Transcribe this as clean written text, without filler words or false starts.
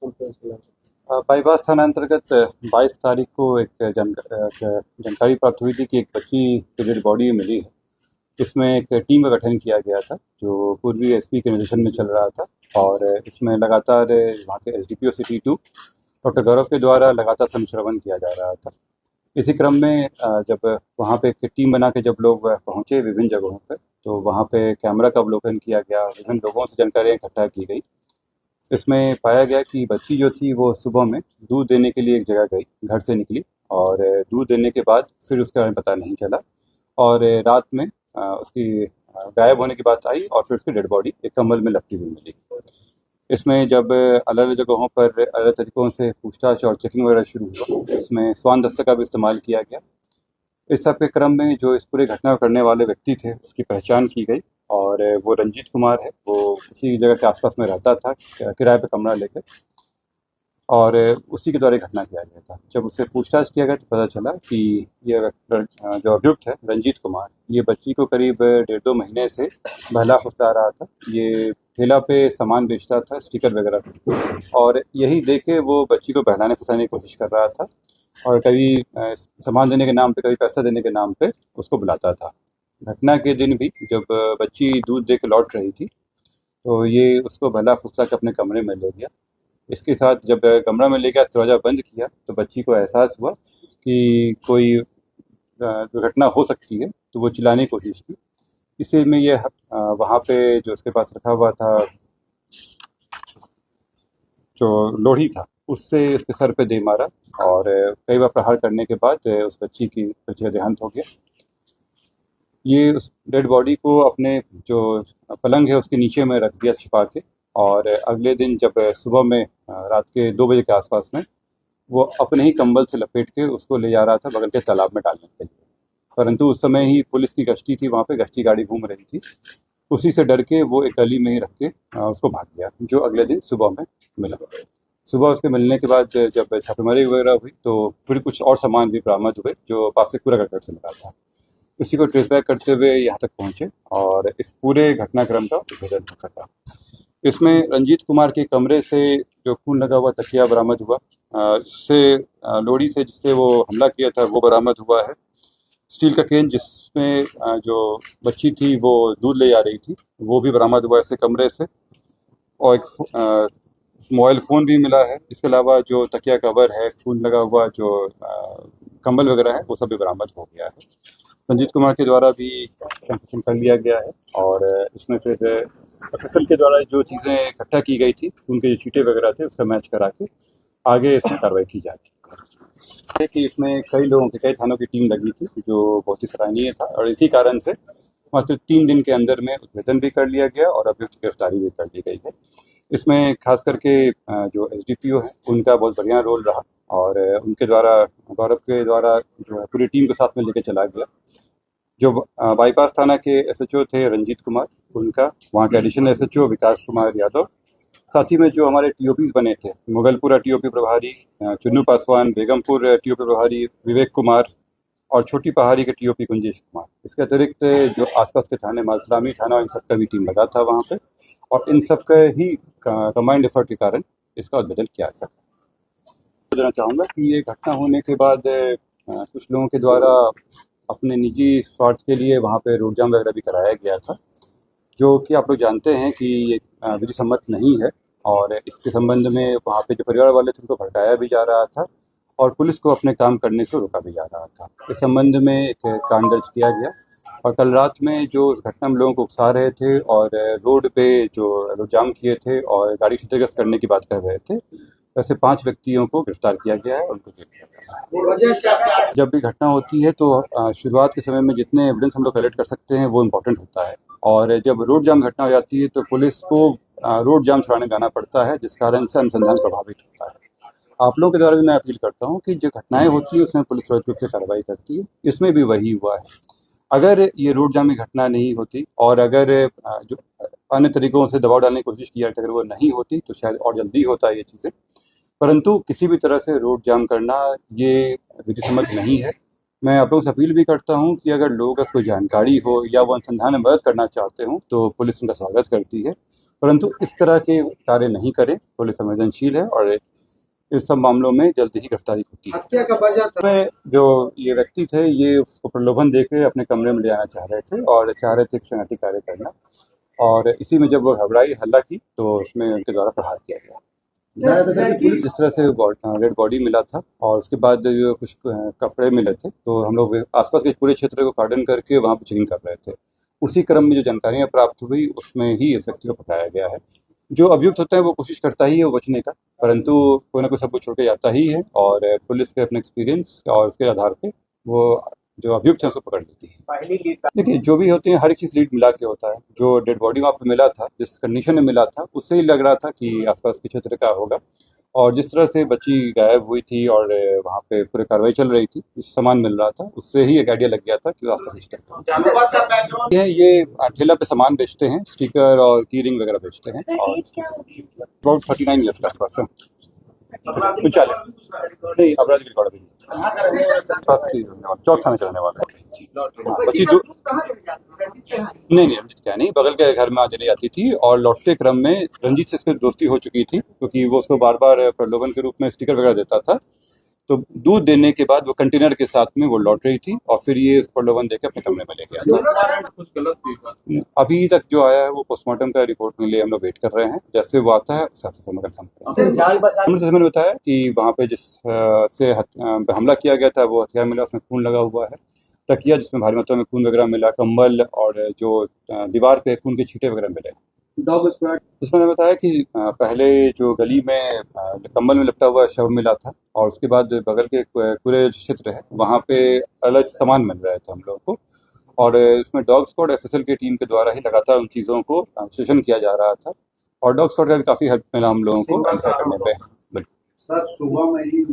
Bypass थाना अंतर्गत 22 तारीख को एक जानकारी प्राप्त हुई थी कि एक बच्ची की डेड बॉडी मिली है। इसमें एक टीम का गठन किया गया था जो पूर्वी एसपी के निर्देशन में चल रहा था और इसमें लगातार वहाँ के एसडीपीओ सिटी 2 डॉक्टर गौरव के द्वारा लगातार अनुश्रवण किया जा रहा था। इसी क्रम में जब वहाँ पे एक टीम बना के जब लोग पहुँचे विभिन्न जगहों पर, तो वहाँ पे कैमरा का अवलोकन किया गया, विभिन्न लोगों से जानकारियाँ इकट्ठा की गई। इसमें पाया गया कि बच्ची जो थी वो सुबह में दूध देने के लिए एक जगह गई, घर से निकली और दूध देने के बाद फिर उसके बारे में पता नहीं चला और रात में उसकी गायब होने की बात आई और फिर उसकी डेड बॉडी एक कंबल में लपटी हुई मिली। इसमें जब अलग अलग जगहों पर अलग अलग तरीक़ों से पूछताछ और चेकिंग वगैरह शुरू हुआ, इसमें स्वान दस्ते का भी इस्तेमाल किया गया। इस सब के क्रम में जो इस पूरे घटना को करने वाले व्यक्ति थे उसकी पहचान की गई और वो रंजीत कुमार है। वो उसी जगह के आसपास में रहता था किराए पे कमरा लेकर और उसी के द्वारा घटना किया गया था। जब उससे पूछताछ किया गया तो पता चला कि ये जो अभियुक्त है रंजीत कुमार, ये बच्ची को करीब 1.5-2 महीने से बहला फुसला रहा था। ये ठेला पे सामान बेचता था, स्टिकर वगैरह, और यही देख के वो बच्ची को बहलाने फुसलाने की कोशिश कर रहा था और कभी सामान देने के नाम पे, कभी पैसा देने के नाम पे उसको बुलाता था। घटना के दिन भी जब बच्ची दूध दे के लौट रही थी तो ये उसको बहला फुसला के अपने कमरे में ले गया। इसके साथ जब कमरा में ले गया, दरवाज़ा बंद किया, तो बच्ची को एहसास हुआ कि कोई दुर्घटना हो सकती है, तो वो चिल्लाने की कोशिश की। इसी में ये वहाँ पे जो उसके पास रखा हुआ था जो लोढ़ी था, उससे उसके सर पे दे मारा और कई बार प्रहार करने के बाद उस बच्ची का देहांत हो गया। ये उस डेड बॉडी को अपने जो पलंग है उसके नीचे में रख दिया छिपा के, और अगले दिन जब सुबह में रात के 2 बजे के आसपास में वो अपने ही कंबल से लपेट के उसको ले जा रहा था बगल के तालाब में डालने के लिए। परंतु उस समय ही पुलिस की गश्ती थी, वहाँ पे गश्ती गाड़ी घूम रही थी। उसी से डर के वो एक गली में ही रख के उसको भाग गया, जो अगले दिन सुबह में मिला। सुबह उसके मिलने के बाद जब छापेमारी वगैरह हुई तो फिर कुछ और सामान भी बरामद हुए जो पास से कूड़ा करकट से मिला था। उसी को ट्रेस बैक करते हुए यहाँ तक पहुँचे और इस पूरे घटनाक्रम का उद्भेदन करा। इसमें रंजीत कुमार के कमरे से जो खून लगा हुआ तकिया बरामद हुआ, इससे लोड़ी से जिससे वो हमला किया था वो बरामद हुआ है। स्टील का केन जिसमें जो बच्ची थी वो दूध ले जा रही थी वो भी बरामद हुआ ऐसे कमरे से, और एक मोबाइल फ़ोन भी मिला है। इसके अलावा जो तकिया कवर है, खून लगा हुआ जो कंबल वगैरह है, वो सब भी बरामद हो गया है। रंजीत कुमार के द्वारा भी कंफर्म कर लिया गया है और इसमें फिर एफएसएल के द्वारा जो चीज़ें इकट्ठा की गई थी, उनके जो चीटे वगैरह थे, उसका मैच करा के आगे इसमें कार्रवाई की जाएगी। कि इसमें कई थानों की टीम लगी थी जो बहुत ही सराहनीय था और इसी कारण से मात्र 3 दिन के अंदर में उद्भेदन भी कर लिया गया और अभियुक्त की गिरफ्तारी भी कर ली गई है। इसमें खास करके जो एसडीपीओ है उनका बहुत बढ़िया रोल रहा और उनके द्वारा, गौरव के द्वारा जो है पूरी टीम को साथ में लेकर चला गया। जो बाईपास थाना के एसएचओ थे रंजीत कुमार, उनका, वहाँ के एडिशनल एसएचओ विकास कुमार यादव, साथ ही में जो हमारे टीओपीज बने थे, मुगलपुरा टीओपी प्रभारी चुन्नू पासवान, बेगमपुर टीओपी प्रभारी विवेक कुमार और छोटी पहाड़ी के टीओपी कुंजेश कुमार। इसके अतिरिक्त जो आसपास के थाने, मालसलामी थाना, इन सबका भी टीम लगा था वहाँ पे और इन सब के ही कंबाइंड एफर्ट के कारण इसका उद्भेदन किया जा सकता। देना चाहूँगा कि ये घटना होने के बाद कुछ लोगों के द्वारा अपने निजी स्वार्थ के लिए वहाँ पे रोड जाम वगैरह भी कराया गया था, जो कि आप लोग जानते हैं कि ये विधि सम्मत नहीं है और इसके संबंध में वहाँ पे जो परिवार वाले थे उनको भड़काया भी जा रहा था और पुलिस को अपने काम करने से रोका भी जा रहा था। इस संबंध में एक कांड दर्ज किया गया और कल रात में जो उस घटना में लोगों को उकसा रहे थे और रोड पे जो रोड जाम किए थे और गाड़ी क्षतिग्रस्त करने की बात कर रहे थे, वैसे 5 व्यक्तियों को गिरफ्तार किया गया है और उनको जेल भेजा गया है। जब भी घटना होती है तो शुरुआत के समय में जितने एविडेंस हम लोग कलेक्ट कर सकते हैं वो इम्पोर्टेंट होता है, और जब रोड जाम घटना हो जाती है तो पुलिस को रोड जाम छुड़ाने जाना पड़ता है, जिस कारण से अनुसंधान प्रभावित होता है। आप लोगों के द्वारा भी मैं अपील करता हूँ कि जो घटनाएं होती है उसमें पुलिस त्वरित रूप से कार्रवाई करती है। इसमें भी वही हुआ है। अगर ये रोड जाम की घटना नहीं होती और अगर जो अन्य तरीकों से दबाव डालने की कोशिश की जाती, अगर वो नहीं होती तो शायद और जल्दी होता है ये चीज़ें, परंतु किसी भी तरह से रोड जाम करना ये विधि सम्मत नहीं है। मैं आप लोगों से अपील भी करता हूँ कि अगर लोगों को जानकारी हो या वो अनुसंधान में मदद करना चाहते हों तो पुलिस उनका स्वागत करती है। परंतु इस तरह के कार्य नहीं करें। पुलिस संवेदनशील है और इस सब मामलों में जल्द ही गिरफ्तारी होती है। हत्या का वजह में जो ये व्यक्ति थे ये उसको प्रलोभन देके अपने कमरे में ले आना चाह रहे थे और चाह रहे थे कि अनैतिक कार्य करना, और इसी में जब वो घबराई हल्ला की तो उसमें उनके द्वारा प्रहार किया गया। जिस तरह से डेड बॉडी मिला था और उसके बाद जो कुछ कपड़े मिले थे, तो हम लोग आसपास के पूरे क्षेत्र को कार्डन करके वहाँ पर चेकिंग कर रहे थे। उसी क्रम में जो जानकारियाँ प्राप्त हुई उसमें ही इस व्यक्ति को पकड़ाया गया है। जो अभियुक्त होता है वो कोशिश करता ही है वो बचने का, परंतु कोई ना कोई सबूत छोड़ के जाता ही है और पुलिस के अपने एक्सपीरियंस और उसके आधार पे वो जो अभियुक्त है उसको पकड़ लेती है। देखिए जो भी होते हैं हर एक चीज़ लीड मिला के होता है। जो डेड बॉडी वहाँ पे मिला था, जिस कंडीशन में मिला था, उससे ही लग रहा था कि आसपास के क्षेत्र का होगा, और जिस तरह से बच्ची गायब हुई थी और वहाँ पे पूरी कार्रवाई चल रही थी, कुछ सामान मिल रहा था, उससे ही एक आइडिया लग गया था कि आसपास के क्षेत्र ये ठेला पे सामान बेचते हैं, स्टिकर और की रिंग वगैरह बेचते हैं, और अबाउट 39 ईयर्स के आसपास है। 39 नहीं, अपराध की रिकॉर्ड चौथा में चलने वाला है। हाँ, बच्ची नहीं रंजीत क्या नहीं, बगल के घर में चली जाती थी और लौटते क्रम में रंजीत से इसकी दोस्ती हो चुकी थी, क्योंकि वो उसको बार बार प्रलोभन के रूप में स्टिकर वगैरह देता था। तो दूध देने के बाद वो कंटेनर के साथ में वो लौट रही थी और फिर ये प्रलोभन देकर अपने कमरे में ले गया। अभी तक जो आया है वो पोस्टमार्टम का रिपोर्ट के लिए हम लोग वेट कर रहे हैं। जैसे वो आता है उससे हम कंफर्म करेंगे। मैंने बताया कि वहाँ पे जिस से हमला किया गया था वो हथियार मिला, उसमें खून लगा हुआ है, तकिया जिसमें भारी मात्रा में खून वगैरह मिला, कंबल और जो दीवार पे खून के छींटे वगैरह मिले। डॉग स्क्वाड उसमें मैंने बताया कि पहले जो गली में कंबल में लिपटा हुआ शव मिला था और उसके बाद बगल के पूरे क्षेत्र है वहाँ पे अलग सामान मिल रहे थे हम लोगों को, और इसमें डॉग स्क्वाड एफएसएल की टीम के द्वारा ही लगातार उन चीज़ों को विश्लेषण किया जा रहा था और डॉग स्क्वाड का भी काफ़ी हेल्प मिला हम लोगों को आइडेंटिफाई करने में। सर सुबह में ही